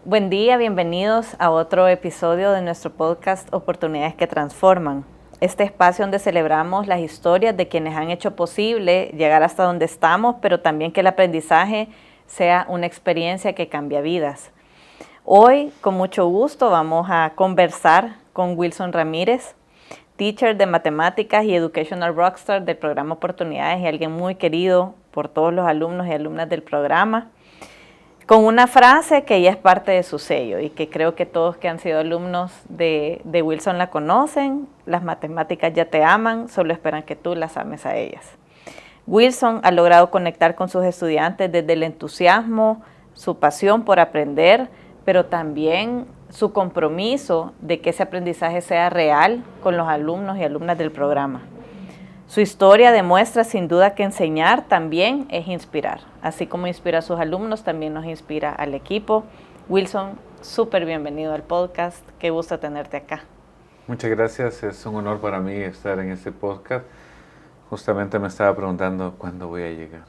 Buen día, bienvenidos a otro episodio de nuestro podcast Oportunidades que Transforman. Este espacio donde celebramos las historias de quienes han hecho posible llegar hasta donde estamos, pero también que el aprendizaje sea una experiencia que cambia vidas. Hoy, con mucho gusto, vamos a conversar con Wilson Ramírez, teacher de matemáticas y educational rockstar del programa Oportunidades y alguien muy querido por todos los alumnos y alumnas del programa, con una frase que ya es parte de su sello y que creo que todos que han sido alumnos de Wilson la conocen: las matemáticas ya te aman, solo esperan que tú las ames a ellas. Wilson ha logrado conectar con sus estudiantes desde el entusiasmo, su pasión por aprender, pero también su compromiso de que ese aprendizaje sea real con los alumnos y alumnas del programa. Su historia demuestra sin duda que enseñar también es inspirar. Así como inspira a sus alumnos, también nos inspira al equipo. Wilson, súper bienvenido al podcast. Qué gusto tenerte acá. Muchas gracias, es un honor para mí estar en este podcast. Justamente me estaba preguntando cuándo voy a llegar.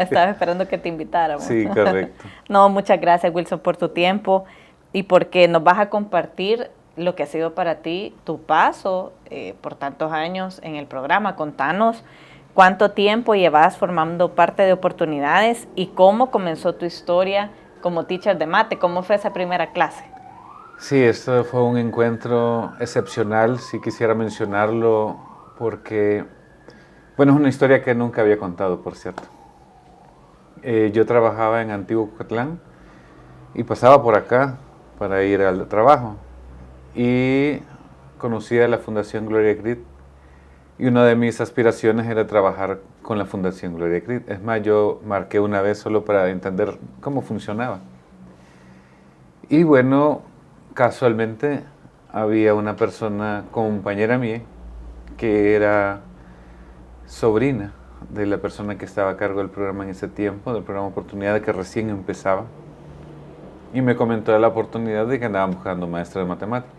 Estaba esperando que te invitáramos. Sí, correcto. No, muchas gracias, Wilson, por tu tiempo y porque nos vas a compartir lo que ha sido para ti tu paso por tantos años en el programa. Contanos cuánto tiempo llevas formando parte de Oportunidades y cómo comenzó tu historia como teacher de mate. ¿Cómo fue esa primera clase? Sí, esto fue un encuentro excepcional, sí quisiera mencionarlo porque, bueno, es una historia que nunca había contado, por cierto. Yo trabajaba en Antiguo Cucatlán y pasaba por acá para ir al trabajo y conocí a la Fundación Gloria Creed y una de mis aspiraciones era trabajar con la Fundación Gloria Creed. Es más, yo marqué una vez solo para entender cómo funcionaba. Y bueno, casualmente había una persona, compañera mía, que era sobrina de la persona que estaba a cargo del programa en ese tiempo, del programa Oportunidad, que recién empezaba, y me comentó de la oportunidad de que andaba buscando maestra de matemáticas.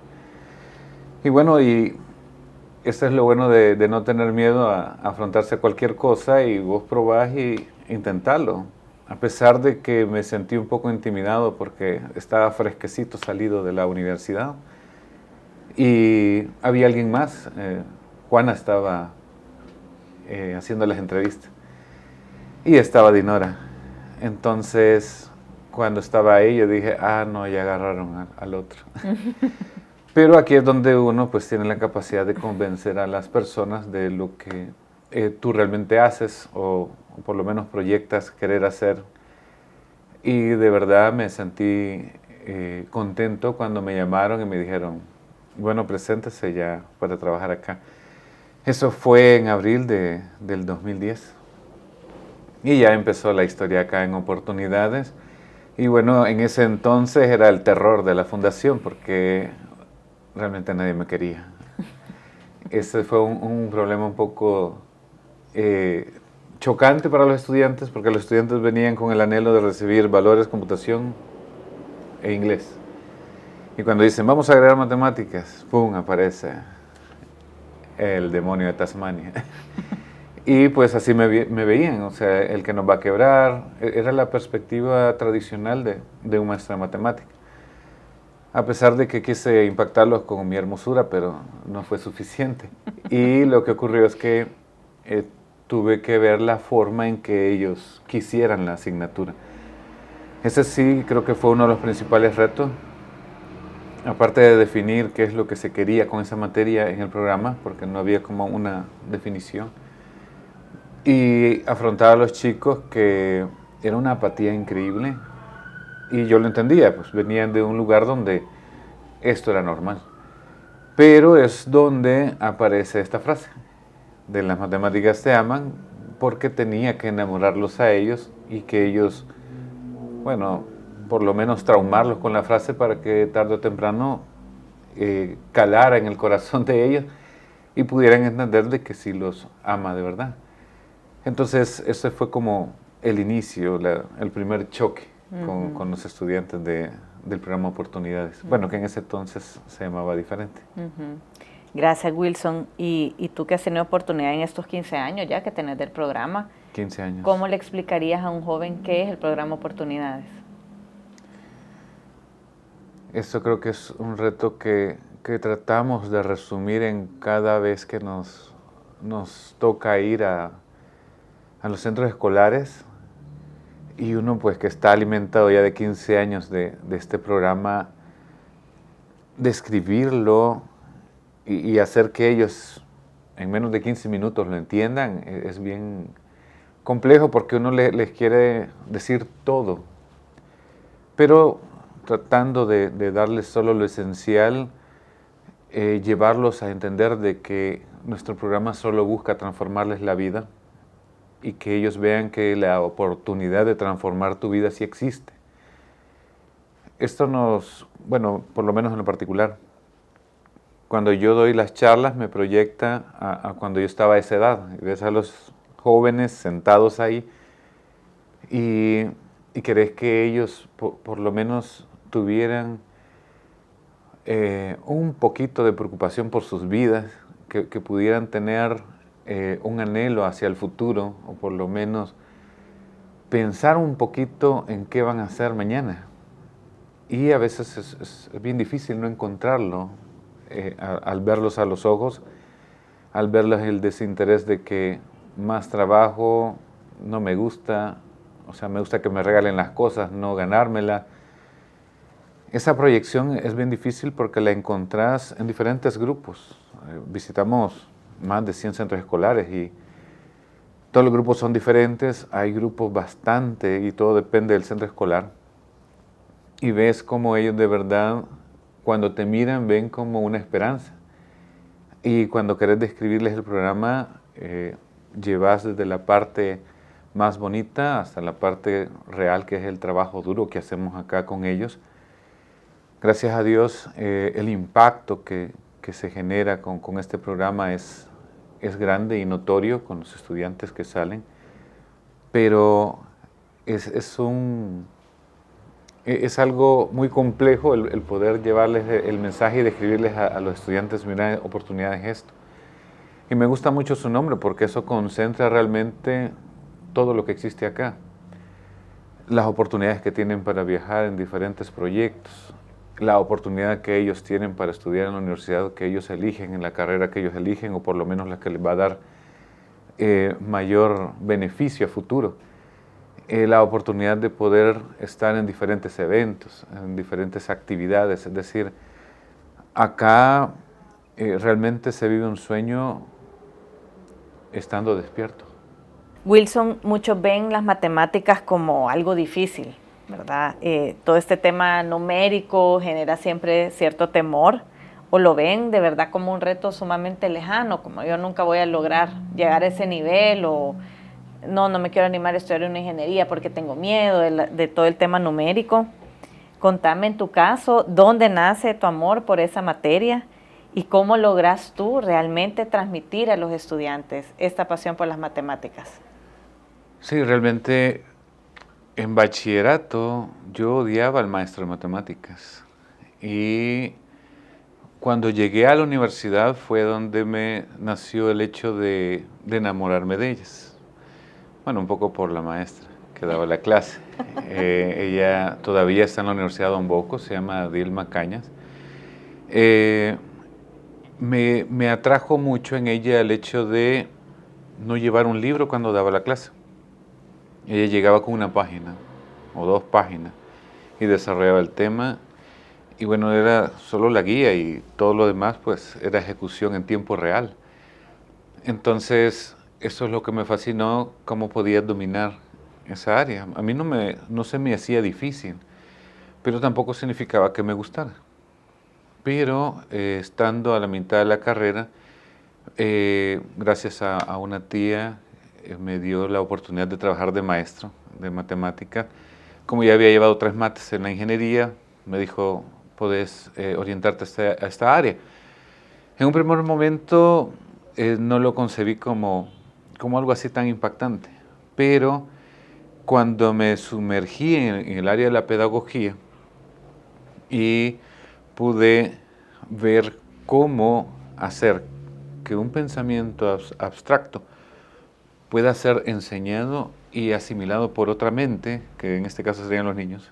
Y bueno, y esto es lo bueno de no tener miedo a afrontarse a cualquier cosa, y vos probás y intentarlo. A pesar de que me sentí un poco intimidado porque estaba fresquecito salido de la universidad. Y había alguien más, Juana estaba haciendo las entrevistas. Y estaba Dinora. Entonces, cuando estaba ahí, yo dije, no, ya agarraron al otro. Pero aquí es donde uno pues tiene la capacidad de convencer a las personas de lo que tú realmente haces o por lo menos proyectas querer hacer. Y de verdad me sentí contento cuando me llamaron y me dijeron, bueno, preséntese ya para trabajar acá. Eso fue en abril del 2010. Y ya empezó la historia acá en Oportunidades. Y bueno, en ese entonces era el terror de la fundación porque realmente nadie me quería. Ese fue un problema un poco chocante para los estudiantes, porque los estudiantes venían con el anhelo de recibir valores, computación e inglés. Y cuando dicen, vamos a agregar matemáticas, ¡pum!, aparece el demonio de Tasmania. Y pues así me veían, o sea, el que nos va a quebrar. Era la perspectiva tradicional de un maestro de matemáticas. A pesar de que quise impactarlos con mi hermosura, pero no fue suficiente. Y lo que ocurrió es que tuve que ver la forma en que ellos quisieran la asignatura. Ese sí creo que fue uno de los principales retos. Aparte de definir qué es lo que se quería con esa materia en el programa, porque no había como una definición. Y afrontar a los chicos, que era una apatía increíble. Y yo lo entendía, pues venían de un lugar donde esto era normal. Pero es donde aparece esta frase, de las matemáticas te aman, porque tenía que enamorarlos a ellos y que ellos, bueno, por lo menos traumarlos con la frase para que tarde o temprano calara en el corazón de ellos y pudieran entender de que sí los ama de verdad. Entonces, ese fue como el inicio, el primer choque con los estudiantes del programa Oportunidades. Bueno, que en ese entonces se llamaba diferente. Gracias, Wilson. Y tú que has tenido oportunidad en estos 15 años ya que tenés del programa, 15 años. ¿Cómo le explicarías a un joven qué es el programa Oportunidades? Eso creo que es un reto que tratamos de resumir en cada vez que nos toca ir a los centros escolares, y uno pues que está alimentado ya de 15 años de este programa, describirlo y hacer que ellos en menos de 15 minutos lo entiendan es bien complejo, porque uno les quiere decir todo, pero tratando de darles solo lo esencial, llevarlos a entender de que nuestro programa solo busca transformarles la vida, y que ellos vean que la oportunidad de transformar tu vida sí existe. Esto bueno, por lo menos en lo particular, cuando yo doy las charlas me proyecta a cuando yo estaba a esa edad, y ves a los jóvenes sentados ahí, y querés que ellos por lo menos tuvieran un poquito de preocupación por sus vidas, que pudieran tener un anhelo hacia el futuro, o por lo menos pensar un poquito en qué van a hacer mañana. Y a veces es bien difícil no encontrarlo al verlos a los ojos, al verles el desinterés de que más trabajo no me gusta, o sea, me gusta que me regalen las cosas, no ganármela. Esa proyección es bien difícil porque la encontrás en diferentes grupos. Visitamos más de 100 centros escolares y todos los grupos son diferentes, hay grupos bastante y todo depende del centro escolar. Y ves cómo ellos de verdad, cuando te miran, ven como una esperanza. Y cuando querés describirles el programa, llevas desde la parte más bonita hasta la parte real, que es el trabajo duro que hacemos acá con ellos. Gracias a Dios, el impacto que se genera con este programa es grande y notorio con los estudiantes que salen, pero es algo muy complejo el poder llevarles el mensaje y describirles a los estudiantes, mira, oportunidad es esto. Y me gusta mucho su nombre porque eso concentra realmente todo lo que existe acá. Las oportunidades que tienen para viajar en diferentes proyectos, la oportunidad que ellos tienen para estudiar en la universidad que ellos eligen, en la carrera que ellos eligen, o por lo menos la que les va a dar mayor beneficio a futuro. La oportunidad de poder estar en diferentes eventos, en diferentes actividades, es decir, acá realmente se vive un sueño estando despierto. Wilson, muchos ven las matemáticas como algo difícil, ¿verdad? Todo este tema numérico genera siempre cierto temor, o lo ven de verdad como un reto sumamente lejano, como yo nunca voy a lograr llegar a ese nivel, o no me quiero animar a estudiar una ingeniería porque tengo miedo de todo el tema numérico. Contame en tu caso, ¿dónde nace tu amor por esa materia? ¿Y cómo logras tú realmente transmitir a los estudiantes esta pasión por las matemáticas? Sí, realmente en bachillerato yo odiaba al maestro de matemáticas, y cuando llegué a la universidad fue donde me nació el hecho de enamorarme de ellas. Bueno, un poco por la maestra que daba la clase. Ella todavía está en la Universidad Don Bosco, se llama Dilma Cañas. Me atrajo mucho en ella el hecho de no llevar un libro cuando daba la clase. Ella llegaba con una página o 2 páginas y desarrollaba el tema, y bueno, era solo la guía y todo lo demás pues era ejecución en tiempo real. Entonces, eso es lo que me fascinó, cómo podía dominar esa área. A mí no se me hacía difícil, pero tampoco significaba que me gustara. Pero estando a la mitad de la carrera, gracias a una tía, me dio la oportunidad de trabajar de maestro de matemática. Como ya había llevado 3 mates en la ingeniería, me dijo, podés orientarte a esta área. En un primer momento no lo concebí como algo así tan impactante, pero cuando me sumergí en el área de la pedagogía y pude ver cómo hacer que un pensamiento abstracto pueda ser enseñado y asimilado por otra mente, que en este caso serían los niños,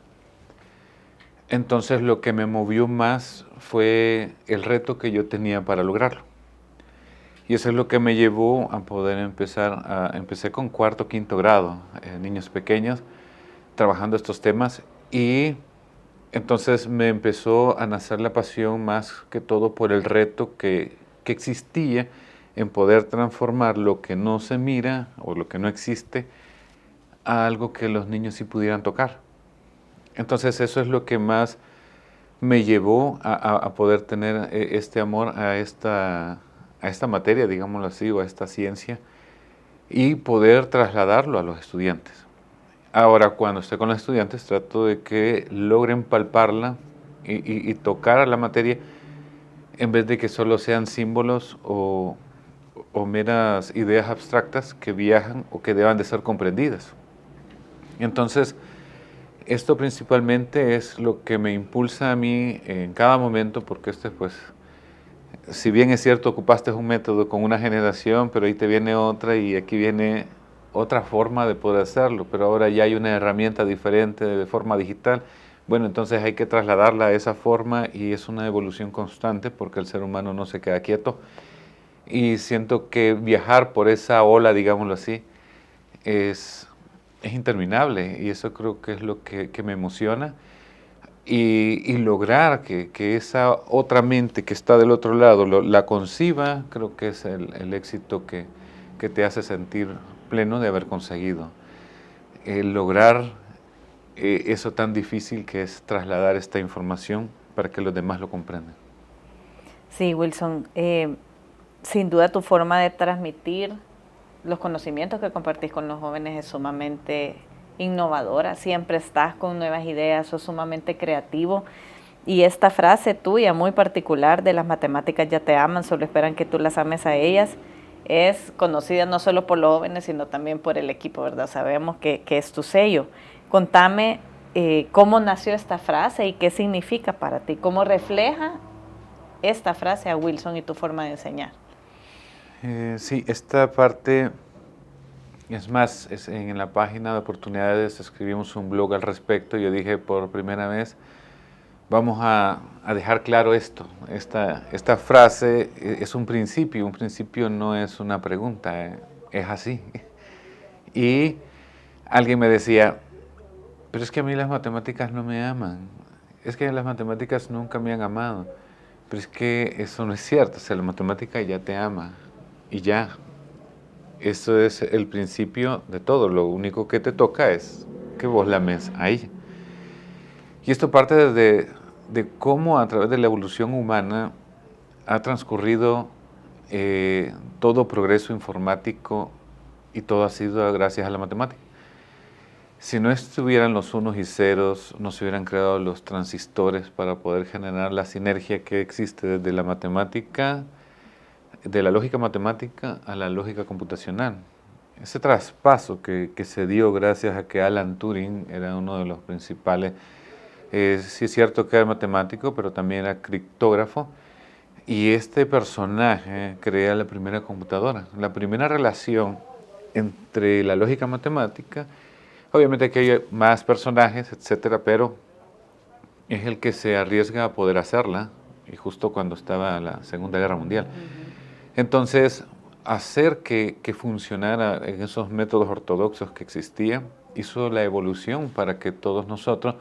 Entonces lo que me movió más fue el reto que yo tenía para lograrlo. Y eso es lo que me llevó a poder empecé con cuarto, quinto grado, niños pequeños, trabajando estos temas, y entonces me empezó a nacer la pasión más que todo por el reto que existía en poder transformar lo que no se mira o lo que no existe a algo que los niños sí pudieran tocar. Entonces eso es lo que más me llevó a poder tener este amor a esta materia, digámoslo así, o a esta ciencia, y poder trasladarlo a los estudiantes. Ahora, cuando estoy con los estudiantes, trato de que logren palparla y tocar a la materia, en vez de que solo sean símbolos o meras ideas abstractas que viajan o que deban de ser comprendidas. Entonces, esto principalmente es lo que me impulsa a mí en cada momento, porque pues, si bien es cierto, ocupaste un método con una generación, pero ahí te viene otra y aquí viene otra forma de poder hacerlo, pero ahora ya hay una herramienta diferente de forma digital. Bueno, entonces hay que trasladarla a esa forma y es una evolución constante porque el ser humano no se queda quieto. Y siento que viajar por esa ola, digámoslo así, es interminable, y eso creo que es lo que me emociona. Y lograr que esa otra mente que está del otro lado la conciba, creo que es el éxito que te hace sentir pleno de haber conseguido. Lograr eso tan difícil que es trasladar esta información para que los demás lo comprendan. Sí, Wilson, sin duda tu forma de transmitir los conocimientos que compartís con los jóvenes es sumamente innovadora, siempre estás con nuevas ideas, sos sumamente creativo, y esta frase tuya muy particular de las matemáticas ya te aman, solo esperan que tú las ames a ellas, es conocida no solo por los jóvenes, sino también por el equipo, ¿verdad? Sabemos que es tu sello. Contame cómo nació esta frase y qué significa para ti, cómo refleja esta frase a Wilson y tu forma de enseñar. Sí, esta parte, es más, en la página de oportunidades escribimos un blog al respecto. Yo dije por primera vez, vamos a dejar claro esto. Esta frase es un principio no es una pregunta, es así. Y alguien me decía, pero es que a mí las matemáticas no me aman, es que las matemáticas nunca me han amado, pero es que eso no es cierto, o sea, la matemática ya te ama y ya. Eso es el principio de todo, lo único que te toca es que vos la ames a ella. Y esto parte de cómo a través de la evolución humana ha transcurrido todo progreso informático, y todo ha sido gracias a la matemática. Si no estuvieran los unos y ceros, no se hubieran creado los transistores para poder generar la sinergia que existe desde la matemática, de la lógica matemática a la lógica computacional. Ese traspaso que se dio gracias a que Alan Turing era uno de los principales, sí es cierto que era matemático, pero también era criptógrafo, y este personaje crea la primera computadora, la primera relación entre la lógica matemática. Obviamente que hay más personajes, etcétera, pero es el que se arriesga a poder hacerla, y justo cuando estaba la Segunda Guerra Mundial. Entonces, hacer que funcionara en esos métodos ortodoxos que existían, hizo la evolución para que todos nosotros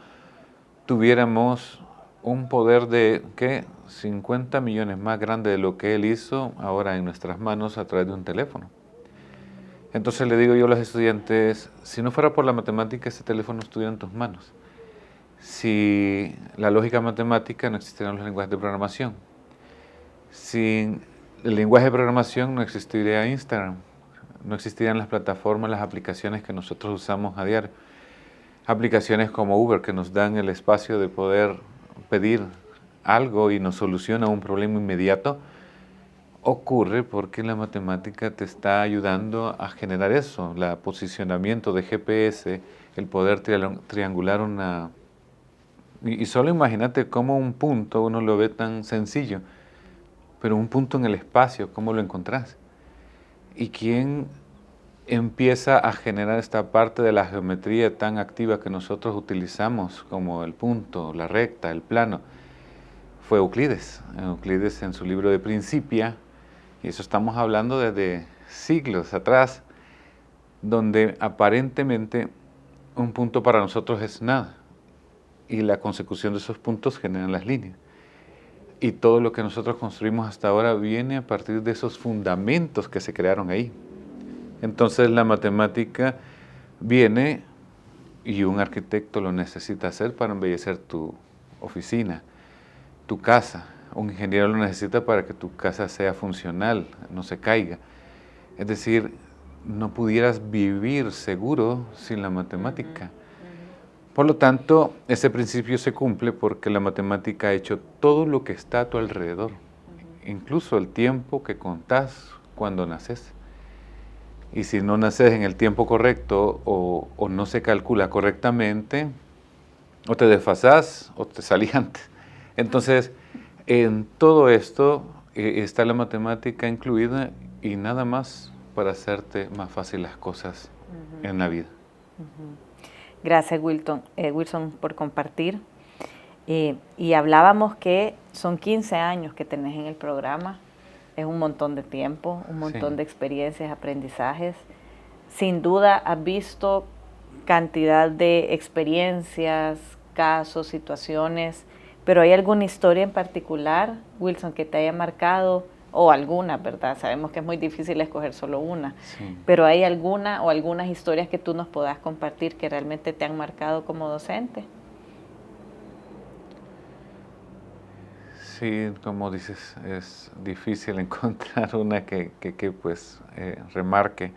tuviéramos un poder de, ¿qué? 50 millones más grande de lo que él hizo ahora en nuestras manos a través de un teléfono. Entonces le digo yo a los estudiantes, si no fuera por la matemática, ese teléfono estuviera en tus manos. Si la lógica matemática, no existirían los lenguajes de programación. Sin el lenguaje de programación no existiría Instagram, no existirían las plataformas, las aplicaciones que nosotros usamos a diario. Aplicaciones como Uber, que nos dan el espacio de poder pedir algo y nos soluciona un problema inmediato, ocurre porque la matemática te está ayudando a generar eso, el posicionamiento de GPS, el poder triangular una... Y solo imagínate cómo un punto uno lo ve tan sencillo, pero un punto en el espacio, ¿cómo lo encontrás? ¿Y quién empieza a generar esta parte de la geometría tan activa que nosotros utilizamos, como el punto, la recta, el plano, fue Euclides. Euclides en su libro de Principia, y eso estamos hablando desde siglos atrás, donde aparentemente un punto para nosotros es nada, y la consecución de esos puntos generan las líneas. Y todo lo que nosotros construimos hasta ahora viene a partir de esos fundamentos que se crearon ahí. Entonces la matemática viene, y un arquitecto lo necesita hacer para embellecer tu oficina, tu casa. Un ingeniero lo necesita para que tu casa sea funcional, no se caiga. Es decir, no pudieras vivir seguro sin la matemática. Por lo tanto, ese principio se cumple porque la matemática ha hecho todo lo que está a tu alrededor, incluso el tiempo que contás cuando naces. Y si no naces en el tiempo correcto o no se calcula correctamente, o te desfasás o te salís antes. Entonces, en todo esto está la matemática incluida y nada más para hacerte más fácil las cosas en la vida. Gracias, Wilson, por compartir. Y hablábamos que son 15 años que tenés en el programa. Es un montón de tiempo, un montón de experiencias, aprendizajes. Sin duda has visto cantidad de experiencias, casos, situaciones, pero ¿hay alguna historia en particular, Wilson, que te haya marcado? O alguna, ¿verdad? Sabemos que es muy difícil escoger solo una, pero ¿hay alguna o algunas historias que tú nos puedas compartir que realmente te han marcado como docente? Sí, como dices, es difícil encontrar una que remarque.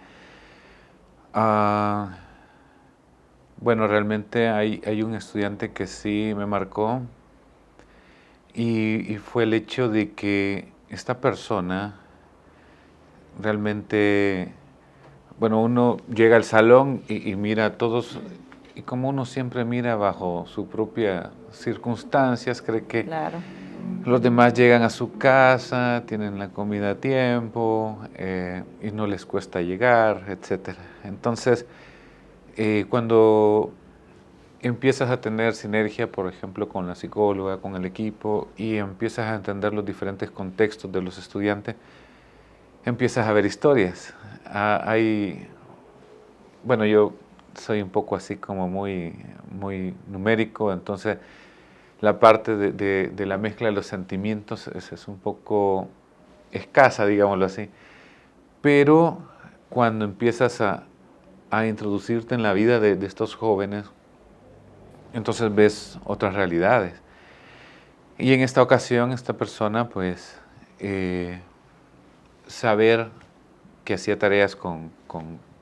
Bueno, realmente hay un estudiante que sí me marcó y fue el hecho de que esta persona realmente, bueno, uno llega al salón y mira a todos, y como uno siempre mira bajo su propia circunstancias, cree que los demás llegan a su casa, tienen la comida a tiempo y no les cuesta llegar, etc. Entonces, cuando empiezas a tener sinergia, por ejemplo, con la psicóloga, con el equipo, y empiezas a entender los diferentes contextos de los estudiantes, empiezas a ver historias. Bueno, yo soy un poco así como muy numérico, entonces la parte de la mezcla de los sentimientos es un poco escasa, digámoslo así. Pero cuando empiezas a introducirte en la vida de estos jóvenes, entonces ves otras realidades. Y en esta ocasión, esta persona, pues, saber que hacía tareas con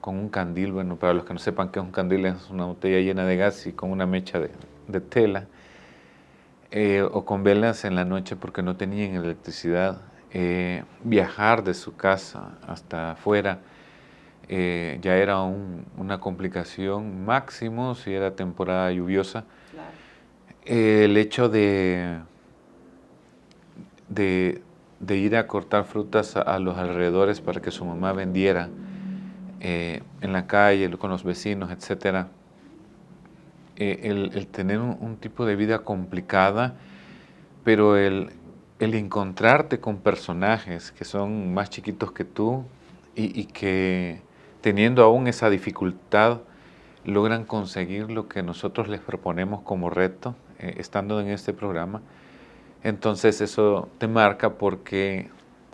un candil. Bueno, para los que no sepan qué es un candil, es una botella llena de gas y con una mecha de tela, o con velas en la noche porque no tenían electricidad, viajar de su casa hasta afuera, ya era una complicación máximo si era temporada lluviosa. Claro. El hecho de ir a cortar frutas a los alrededores para que su mamá vendiera en la calle, con los vecinos, etc. El tener un tipo de vida complicada, pero el encontrarte con personajes que son más chiquitos que tú y que teniendo aún esa dificultad logran conseguir lo que nosotros les proponemos como reto, estando en este programa. Entonces eso te marca porque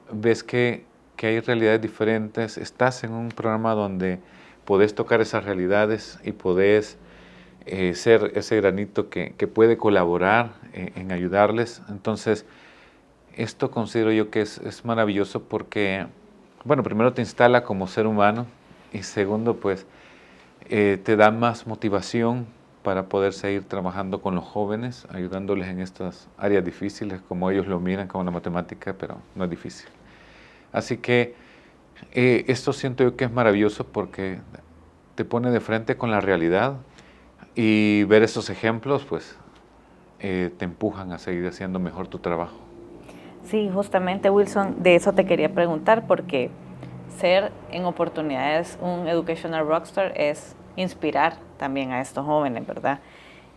ves que hay realidades diferentes, estás en un programa donde podés tocar esas realidades y podés ser ese granito que puede colaborar en ayudarles. Entonces, esto considero yo que es maravilloso porque, bueno, primero te instala como ser humano y segundo, pues, te da más motivación para poder seguir trabajando con los jóvenes, ayudándoles en estas áreas difíciles, como ellos lo miran, como la matemática, pero no es difícil. Así que esto siento yo que es maravilloso porque te pone de frente con la realidad y ver esos ejemplos, pues, te empujan a seguir haciendo mejor tu trabajo. Sí, justamente, Wilson, de eso te quería preguntar porque ser en oportunidades un Educational Rockstar es inspirar también a estos jóvenes, ¿verdad?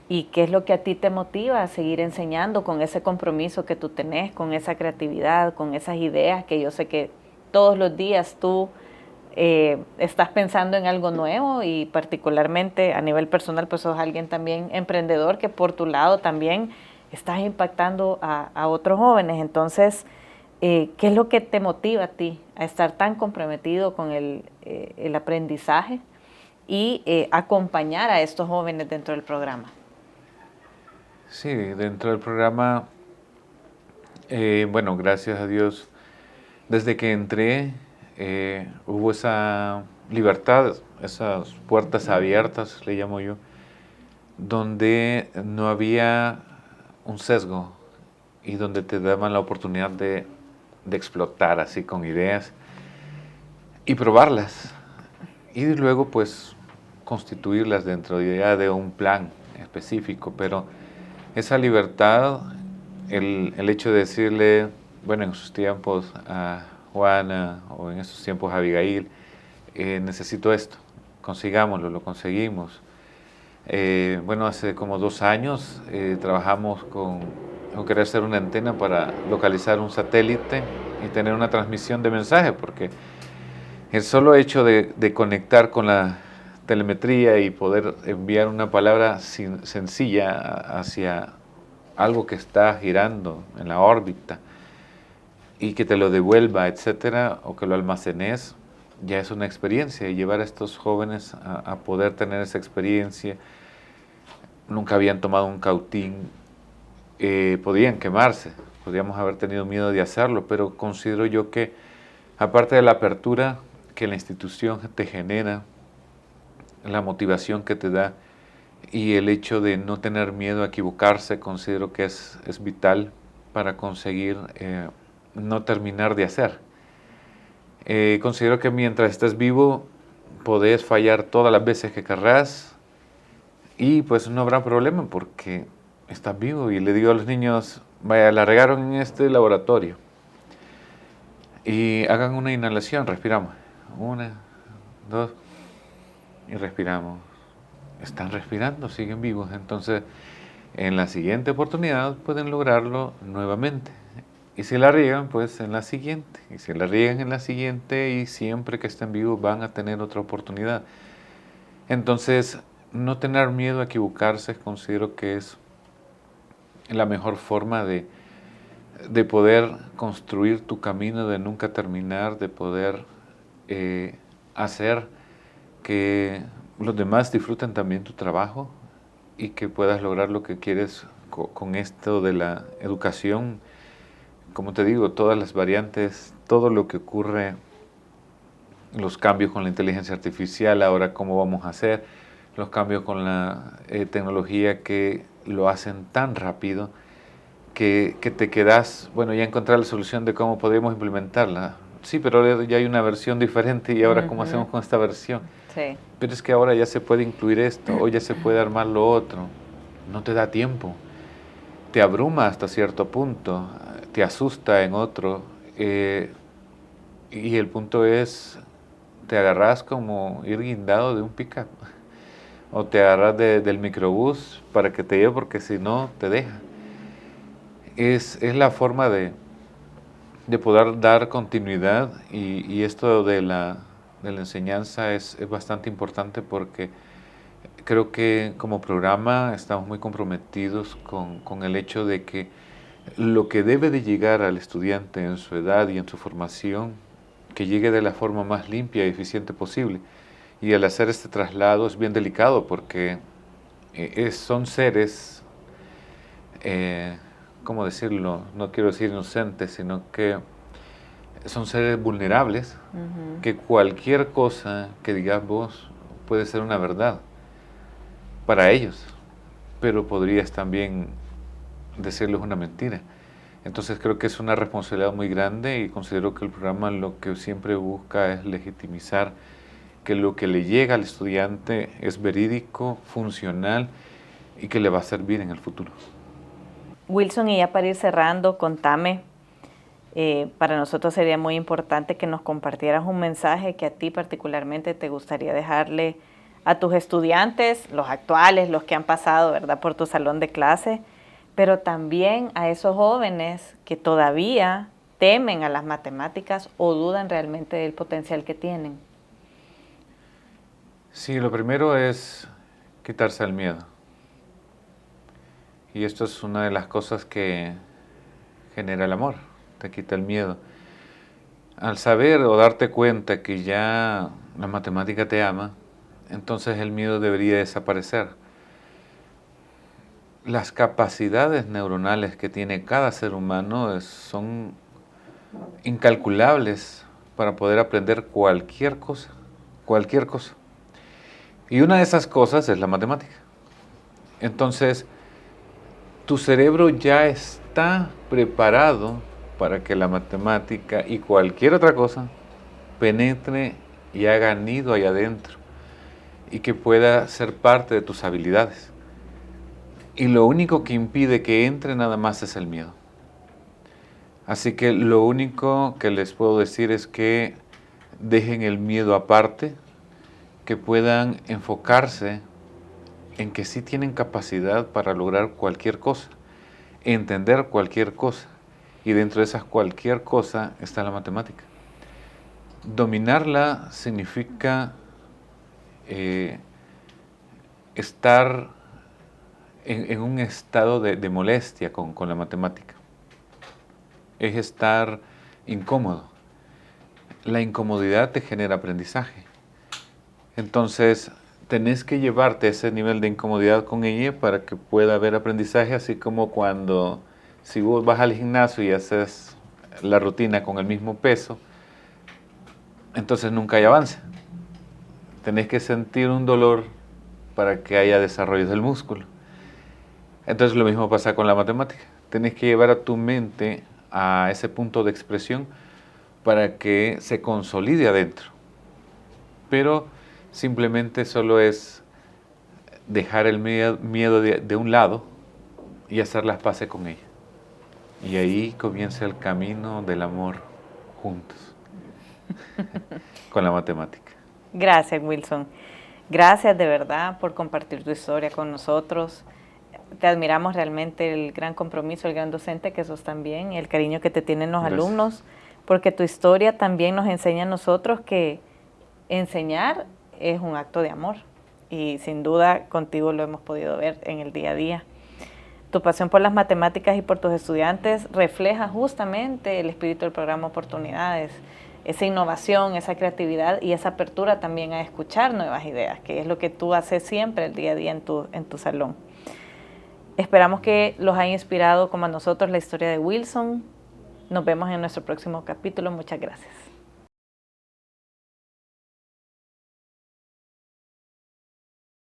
¿Y qué es lo que a ti te motiva a seguir enseñando con ese compromiso que tú tenés, con esa creatividad, con esas ideas que yo sé que todos los días tú estás pensando en algo nuevo y particularmente a nivel personal pues sos alguien también emprendedor que por tu lado también estás impactando a otros jóvenes? Entonces, ¿qué es lo que te motiva a ti a estar tan comprometido con el aprendizaje y acompañar a estos jóvenes dentro del programa? Sí, dentro del programa, bueno, gracias a Dios, desde que entré hubo esa libertad, esas puertas abiertas, le llamo yo, donde no había un sesgo y donde te daban la oportunidad de explotar así con ideas y probarlas y luego pues constituirlas dentro ya de un plan específico, pero esa libertad, el hecho de decirle, bueno, en sus tiempos a Juana o en esos tiempos a Abigail, necesito esto, consigámoslo, lo conseguimos. Bueno, hace como 2 años trabajamos con querer hacer una antena para localizar un satélite y tener una transmisión de mensaje, porque el solo hecho de conectar con la telemetría y poder enviar una palabra sencilla hacia algo que está girando en la órbita y que te lo devuelva, etcétera, o que lo almacenes, ya es una experiencia. Y llevar a estos jóvenes a poder tener esa experiencia, nunca habían tomado un cautín, podían quemarse, podríamos haber tenido miedo de hacerlo, pero considero yo que aparte de la apertura que la institución te genera, la motivación que te da y el hecho de no tener miedo a equivocarse, considero que es vital para conseguir no terminar de hacer. Considero que mientras estés vivo podés fallar todas las veces que querrás y pues no habrá problema porque estás vivo. Y le digo a los niños, vaya, la regaron en este laboratorio y hagan una inhalación, respiramos, 1, 2 y respiramos. Están respirando, siguen vivos, entonces en la siguiente oportunidad pueden lograrlo nuevamente. Y si la riegan, pues en la siguiente. Y si la riegan en la siguiente, y siempre que estén vivos van a tener otra oportunidad. Entonces, no tener miedo a equivocarse considero que es la mejor forma de poder construir tu camino, de nunca terminar, de poder hacer que los demás disfruten también tu trabajo y que puedas lograr lo que quieres con esto de la educación. Como te digo, todas las variantes, todo lo que ocurre, los cambios con la inteligencia artificial, ahora cómo vamos a hacer, los cambios con la tecnología que lo hacen tan rápido que te quedas, bueno, ya encontrar la solución de cómo podemos implementarla. Sí, pero ya hay una versión diferente y ahora cómo hacemos con esta versión. Sí. Pero es que ahora ya se puede incluir esto o ya se puede armar lo otro. No te da tiempo. Te abruma hasta cierto punto, te asusta en otro. Y el punto es, te agarras como ir guindado de un pick-up. O te agarras del microbús para que te lleve porque si no te deja. Es la forma de poder dar continuidad y esto de la enseñanza es bastante importante porque creo que como programa estamos muy comprometidos con el hecho de que lo que debe de llegar al estudiante en su edad y en su formación, que llegue de la forma más limpia y eficiente posible. Y al hacer este traslado es bien delicado porque son seres, ¿cómo decirlo? No quiero decir inocentes, sino que son seres vulnerables, que cualquier cosa que digas vos puede ser una verdad para ellos, pero podrías también decirles una mentira. Entonces creo que es una responsabilidad muy grande y considero que el programa lo que siempre busca es legitimizar que lo que le llega al estudiante es verídico, funcional y que le va a servir en el futuro. Wilson, y ya para ir cerrando, contame, Para nosotros sería muy importante que nos compartieras un mensaje que a ti particularmente te gustaría dejarle a tus estudiantes, los actuales, los que han pasado, ¿verdad?, por tu salón de clase, pero también a esos jóvenes que todavía temen a las matemáticas o dudan realmente del potencial que tienen. Sí, lo primero es quitarse el miedo. Y esto es una de las cosas que genera el amor, te quita el miedo. Al saber o darte cuenta que ya la matemática te ama, entonces el miedo debería desaparecer. Las capacidades neuronales que tiene cada ser humano son incalculables para poder aprender cualquier cosa, cualquier cosa. Y una de esas cosas es la matemática. Entonces, tu cerebro ya está preparado para que la matemática y cualquier otra cosa penetre y haga nido ahí adentro y que pueda ser parte de tus habilidades. Y lo único que impide que entre nada más es el miedo. Así que lo único que les puedo decir es que dejen el miedo aparte, que puedan enfocarse en que sí tienen capacidad para lograr cualquier cosa, entender cualquier cosa, y dentro de esas cualquier cosa está la matemática. Dominarla significa estar en un estado de molestia con la matemática. Es estar incómodo. La incomodidad te genera aprendizaje. Entonces, tenés que llevarte ese nivel de incomodidad con ella para que pueda haber aprendizaje, así como cuando, si vos vas al gimnasio y haces la rutina con el mismo peso, entonces nunca hay avance. Tenés que sentir un dolor para que haya desarrollo del músculo. Entonces lo mismo pasa con la matemática. Tenés que llevar a tu mente a ese punto de expresión para que se consolide adentro. Pero simplemente solo es dejar el miedo de un lado y hacer las paces con ella. Y ahí comienza el camino del amor juntos, con la matemática. Gracias, Wilson. Gracias de verdad por compartir tu historia con nosotros. Te admiramos realmente el gran compromiso, el gran docente que sos también, y el cariño que te tienen los Gracias. alumnos, porque tu historia también nos enseña a nosotros que enseñar es un acto de amor, y sin duda contigo lo hemos podido ver en el día a día. Tu pasión por las matemáticas y por tus estudiantes refleja justamente el espíritu del programa Oportunidades, esa innovación, esa creatividad y esa apertura también a escuchar nuevas ideas, que es lo que tú haces siempre el día a día en tu salón. Esperamos que los haya inspirado como a nosotros la historia de Wilson. Nos vemos en nuestro próximo capítulo. Muchas gracias.